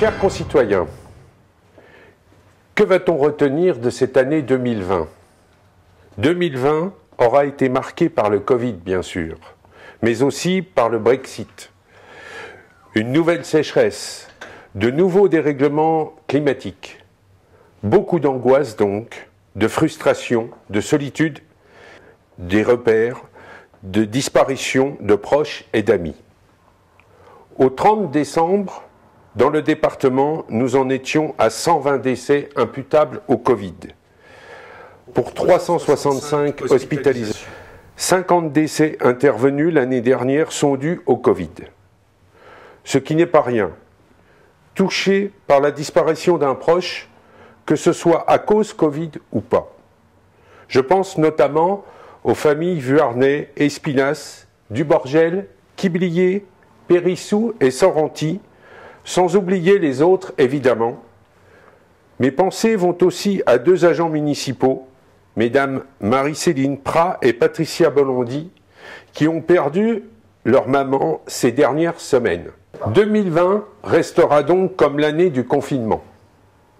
Chers concitoyens, que va-t-on retenir de cette année 2020 ? 2020 aura été marquée par le Covid, bien sûr, mais aussi par le Brexit, une nouvelle sécheresse, de nouveaux dérèglements climatiques, beaucoup d'angoisse donc, de frustration, de solitude, des repères, de disparition de proches et d'amis. Au 30 décembre, dans le département, nous en étions à 120 décès imputables au Covid. Pour 365 hospitalisations. 50 décès intervenus l'année dernière sont dus au Covid. Ce qui n'est pas rien. Touché par la disparition d'un proche, que ce soit à cause Covid ou pas. Je pense notamment aux familles Vuarnet, Espinas, Duborgel, Quiblier, Périssou et Sorrenti, sans oublier les autres évidemment. Mes pensées vont aussi à deux agents municipaux, mesdames Marie-Céline Prat et Patricia Bolondi, qui ont perdu leur maman ces dernières semaines. 2020 restera donc comme l'année du confinement.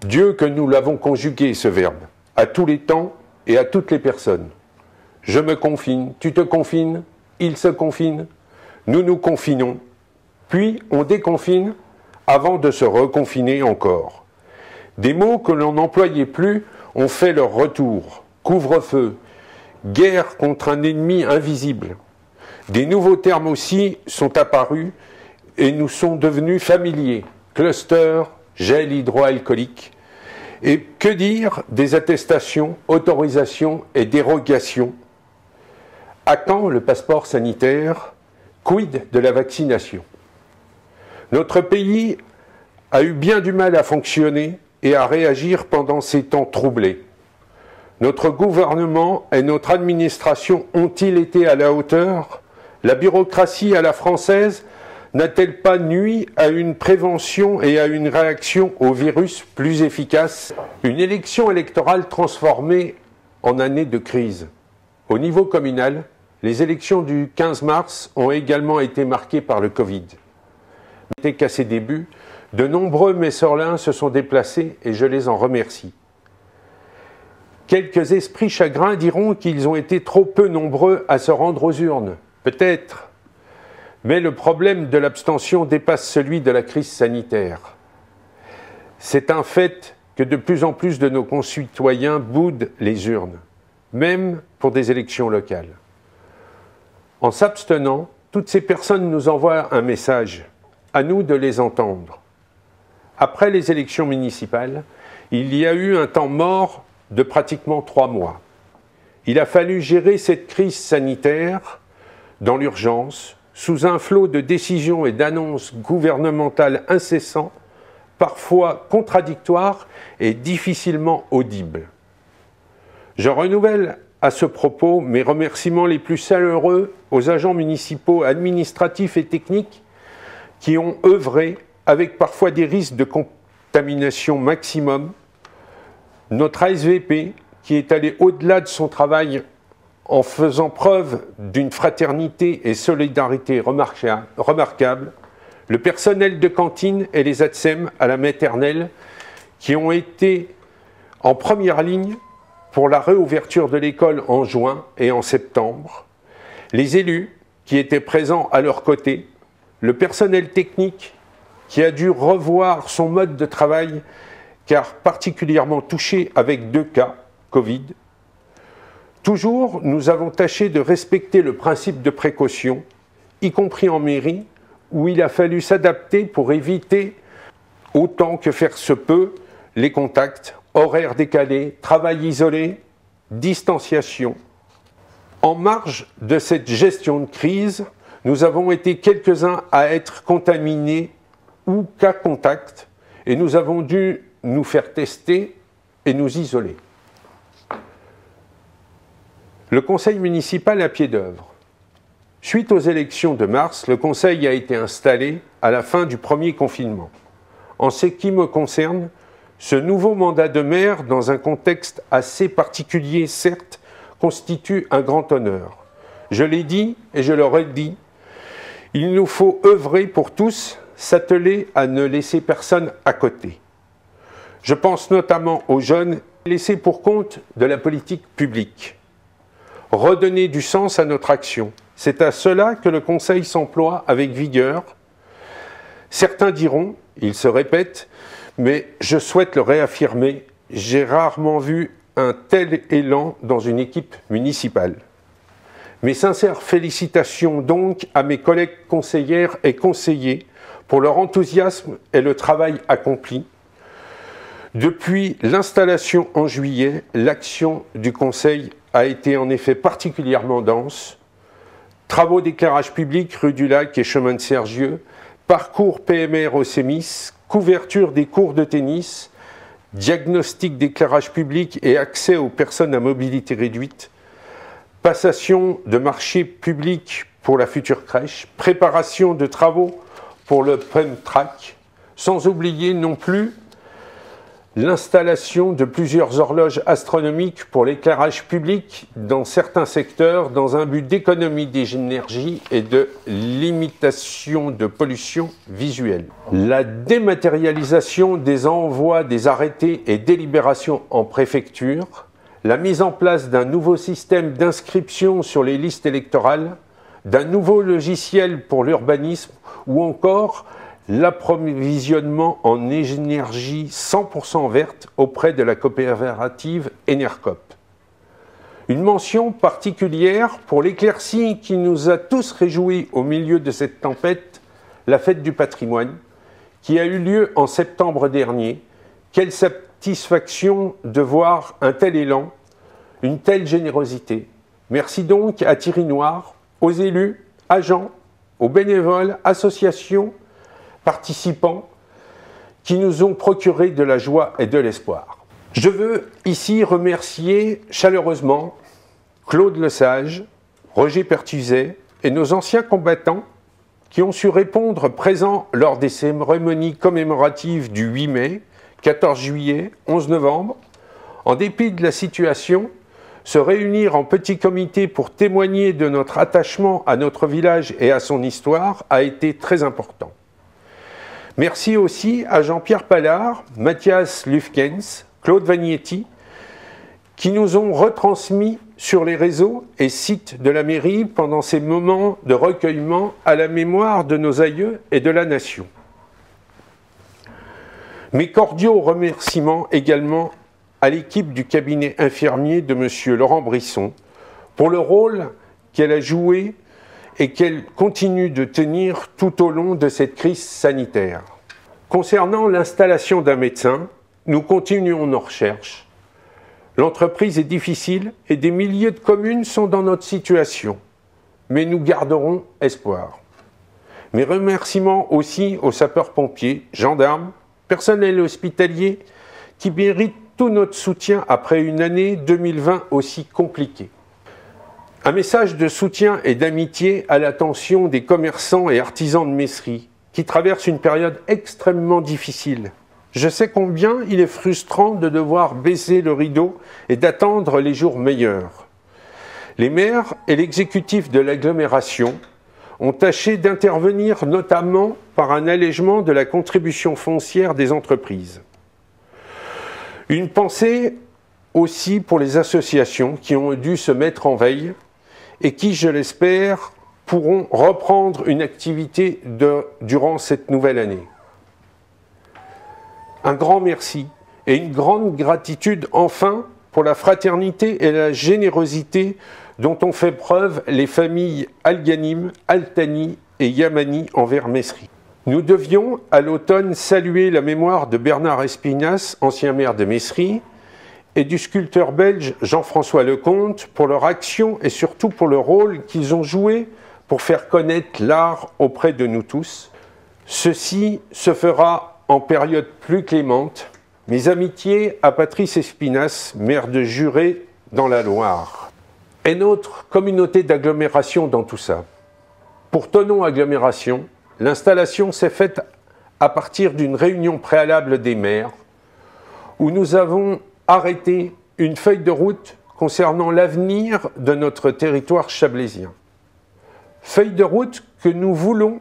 Dieu que nous l'avons conjugué, ce verbe, à tous les temps et à toutes les personnes. Je me confine, tu te confines, il se confine, nous nous confinons, puis on déconfine avant de se reconfiner encore. Des mots que l'on n'employait plus ont fait leur retour. Couvre-feu, guerre contre un ennemi invisible. Des nouveaux termes aussi sont apparus et nous sont devenus familiers. Cluster, gel hydroalcoolique. Et que dire des attestations, autorisations et dérogations? À quand le passeport sanitaire? Quid de la vaccination? Notre pays a eu bien du mal à fonctionner et à réagir pendant ces temps troublés. Notre gouvernement et notre administration ont-ils été à la hauteur? La bureaucratie à la française n'a-t-elle pas nui à une prévention et à une réaction au virus plus efficace? Une élection électorale transformée en année de crise. Au niveau communal, les élections du 15 mars ont également été marquées par le Covid. Mais qu'à ses débuts, de nombreux Messorlins se sont déplacés et je les en remercie. Quelques esprits chagrins diront qu'ils ont été trop peu nombreux à se rendre aux urnes. Peut-être. Mais le problème de l'abstention dépasse celui de la crise sanitaire. C'est un fait que de plus en plus de nos concitoyens boudent les urnes, même pour des élections locales. En s'abstenant, toutes ces personnes nous envoient un message. À nous de les entendre. Après les élections municipales, il y a eu un temps mort de pratiquement 3 mois. Il a fallu gérer cette crise sanitaire dans l'urgence, sous un flot de décisions et d'annonces gouvernementales incessants, parfois contradictoires et difficilement audibles. Je renouvelle à ce propos mes remerciements les plus chaleureux aux agents municipaux, administratifs et techniques qui ont œuvré avec parfois des risques de contamination maximum. Notre ASVP, qui est allé au-delà de son travail en faisant preuve d'une fraternité et solidarité remarquable, le personnel de cantine et les ATSEM à la maternelle, qui ont été en première ligne pour la réouverture de l'école en juin et en septembre, les élus qui étaient présents à leur côté, le personnel technique qui a dû revoir son mode de travail car particulièrement touché avec 2 cas Covid. Toujours, nous avons tâché de respecter le principe de précaution, y compris en mairie, où il a fallu s'adapter pour éviter, autant que faire se peut, les contacts, horaires décalés, travail isolé, distanciation. En marge de cette gestion de crise, nous avons été quelques-uns à être contaminés ou cas contact et nous avons dû nous faire tester et nous isoler. Le conseil municipal à pied d'œuvre. Suite aux élections de mars, le conseil a été installé à la fin du premier confinement. En ce qui me concerne, ce nouveau mandat de maire, dans un contexte assez particulier certes, constitue un grand honneur. Je l'ai dit et je le redis, il nous faut œuvrer pour tous, s'atteler à ne laisser personne à côté. Je pense notamment aux jeunes laissés pour compte de la politique publique. Redonner du sens à notre action. C'est à cela que le Conseil s'emploie avec vigueur. Certains diront, ils se répètent, mais je souhaite le réaffirmer, j'ai rarement vu un tel élan dans une équipe municipale. Mes sincères félicitations donc à mes collègues conseillères et conseillers pour leur enthousiasme et le travail accompli. Depuis l'installation en juillet, l'action du Conseil a été en effet particulièrement dense. Travaux d'éclairage public rue du Lac et chemin de Sergieux, parcours PMR au CEMIS, couverture des cours de tennis, diagnostic d'éclairage public et accès aux personnes à mobilité réduite, passation de marchés publics pour la future crèche, préparation de travaux pour le PEM-TRAC, sans oublier non plus l'installation de plusieurs horloges astronomiques pour l'éclairage public dans certains secteurs dans un but d'économie d'énergie et de limitation de pollution visuelle. La dématérialisation des envois des arrêtés et délibérations en préfecture, la mise en place d'un nouveau système d'inscription sur les listes électorales, d'un nouveau logiciel pour l'urbanisme ou encore l'approvisionnement en énergie 100% verte auprès de la coopérative Enercop. Une mention particulière pour l'éclaircie qui nous a tous réjouis au milieu de cette tempête, la fête du patrimoine, qui a eu lieu en septembre dernier. Quelle satisfaction de voir un tel élan, une telle générosité. Merci donc à Thierry Noir, aux élus, agents, aux bénévoles, associations, participants qui nous ont procuré de la joie et de l'espoir. Je veux ici remercier chaleureusement Claude Lesage, Roger Pertuzet et nos anciens combattants qui ont su répondre présents lors des cérémonies commémoratives du 8 mai, 14 juillet, 11 novembre. En dépit de la situation, se réunir en petit comité pour témoigner de notre attachement à notre village et à son histoire a été très important. Merci aussi à Jean-Pierre Pallard, Mathias Lufkens, Claude Vagnetti, qui nous ont retransmis sur les réseaux et sites de la mairie pendant ces moments de recueillement à la mémoire de nos aïeux et de la nation. Mes cordiaux remerciements également à l'équipe du cabinet infirmier de M. Laurent Brisson pour le rôle qu'elle a joué et qu'elle continue de tenir tout au long de cette crise sanitaire. Concernant l'installation d'un médecin, nous continuons nos recherches. L'entreprise est difficile et des milliers de communes sont dans notre situation, mais nous garderons espoir. Mes remerciements aussi aux sapeurs-pompiers, gendarmes, personnel hospitalier qui méritent tout notre soutien après une année 2020 aussi compliquée. Un message de soutien et d'amitié à l'attention des commerçants et artisans de Messery qui traversent une période extrêmement difficile. Je sais combien il est frustrant de devoir baisser le rideau et d'attendre les jours meilleurs. Les maires et l'exécutif de l'agglomération ont tâché d'intervenir notamment par un allègement de la contribution foncière des entreprises. Une pensée aussi pour les associations qui ont dû se mettre en veille et qui, je l'espère, pourront reprendre une activité durant cette nouvelle année. Un grand merci et une grande gratitude enfin pour la fraternité et la générosité dont ont fait preuve les familles Alganim, Altani et Yamani envers Messery. Nous devions, à l'automne, saluer la mémoire de Bernard Espinasse, ancien maire de Messery, et du sculpteur belge Jean-François Lecomte pour leur action et surtout pour le rôle qu'ils ont joué pour faire connaître l'art auprès de nous tous. Ceci se fera en période plus clémente. Mes amitiés à Patrice Espinasse, maire de Juré dans la Loire. Et notre communauté d'agglomération dans tout ça. Pour Thonon Agglomération, l'installation s'est faite à partir d'une réunion préalable des maires où nous avons arrêté une feuille de route concernant l'avenir de notre territoire chablaisien. Feuille de route que nous voulons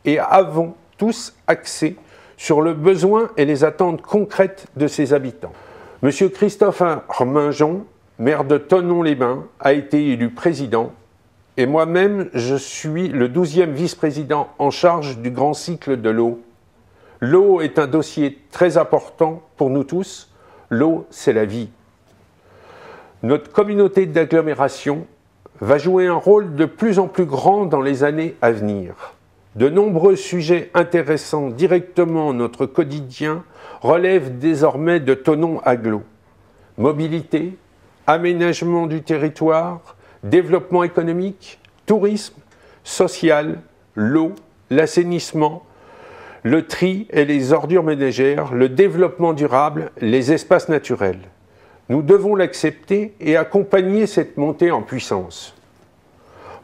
et avons tous axés sur le besoin et les attentes concrètes de ses habitants. Monsieur Christophe Arminjon, maire de Thonon-les-Bains, a été élu président et moi-même, je suis le 12e vice-président en charge du grand cycle de l'eau. L'eau est un dossier très important pour nous tous. L'eau, c'est la vie. Notre communauté d'agglomération va jouer un rôle de plus en plus grand dans les années à venir. De nombreux sujets intéressant directement notre quotidien relèvent désormais de Thonon Agglo. Mobilité, aménagement du territoire, développement économique, tourisme, social, l'eau, l'assainissement, le tri et les ordures ménagères, le développement durable, les espaces naturels. Nous devons l'accepter et accompagner cette montée en puissance.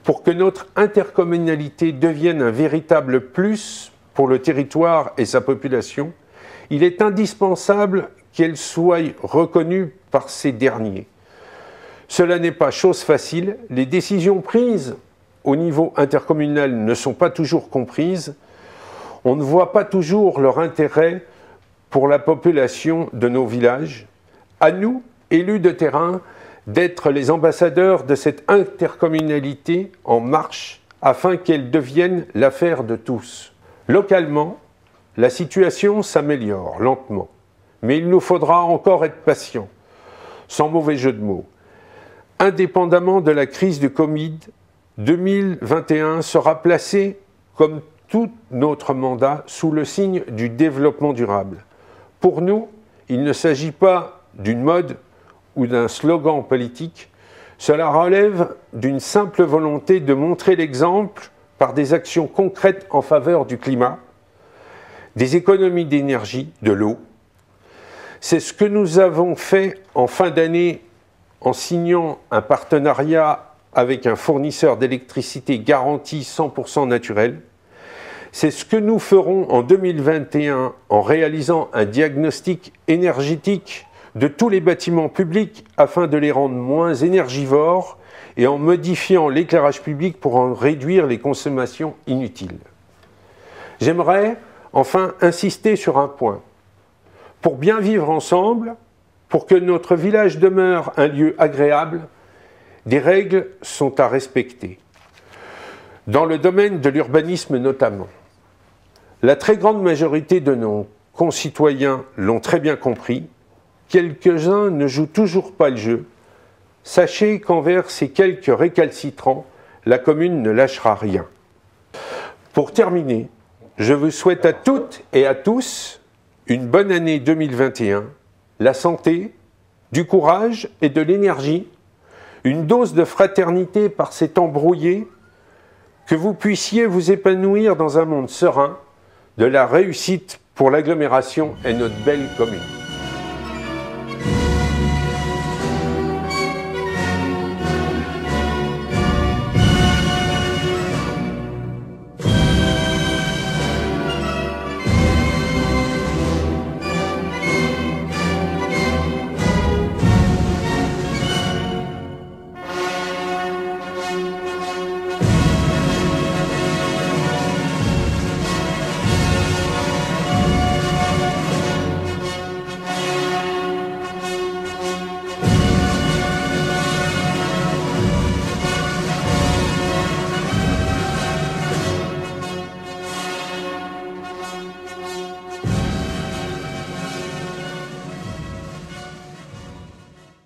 Pour que notre intercommunalité devienne un véritable plus pour le territoire et sa population, il est indispensable qu'elle soit reconnue par ces derniers. Cela n'est pas chose facile, les décisions prises au niveau intercommunal ne sont pas toujours comprises, on ne voit pas toujours leur intérêt pour la population de nos villages. À nous, élus de terrain, d'être les ambassadeurs de cette intercommunalité en marche afin qu'elle devienne l'affaire de tous. Localement, la situation s'améliore lentement, mais il nous faudra encore être patients, sans mauvais jeu de mots. Indépendamment de la crise du Covid, 2021 sera placé, comme tout notre mandat, sous le signe du développement durable. Pour nous, il ne s'agit pas d'une mode ou d'un slogan politique, cela relève d'une simple volonté de montrer l'exemple par des actions concrètes en faveur du climat, des économies d'énergie, de l'eau. C'est ce que nous avons fait en fin d'année en signant un partenariat avec un fournisseur d'électricité garanti 100% naturel. C'est ce que nous ferons en 2021 en réalisant un diagnostic énergétique de tous les bâtiments publics afin de les rendre moins énergivores et en modifiant l'éclairage public pour en réduire les consommations inutiles. J'aimerais enfin insister sur un point. Pour bien vivre ensemble, pour que notre village demeure un lieu agréable, des règles sont à respecter. Dans le domaine de l'urbanisme notamment, la très grande majorité de nos concitoyens l'ont très bien compris, quelques-uns ne jouent toujours pas le jeu. Sachez qu'envers ces quelques récalcitrants, la commune ne lâchera rien. Pour terminer, je vous souhaite à toutes et à tous une bonne année 2021, la santé, du courage et de l'énergie, une dose de fraternité par ces temps brouillés, que vous puissiez vous épanouir dans un monde serein, de la réussite pour l'agglomération et notre belle commune.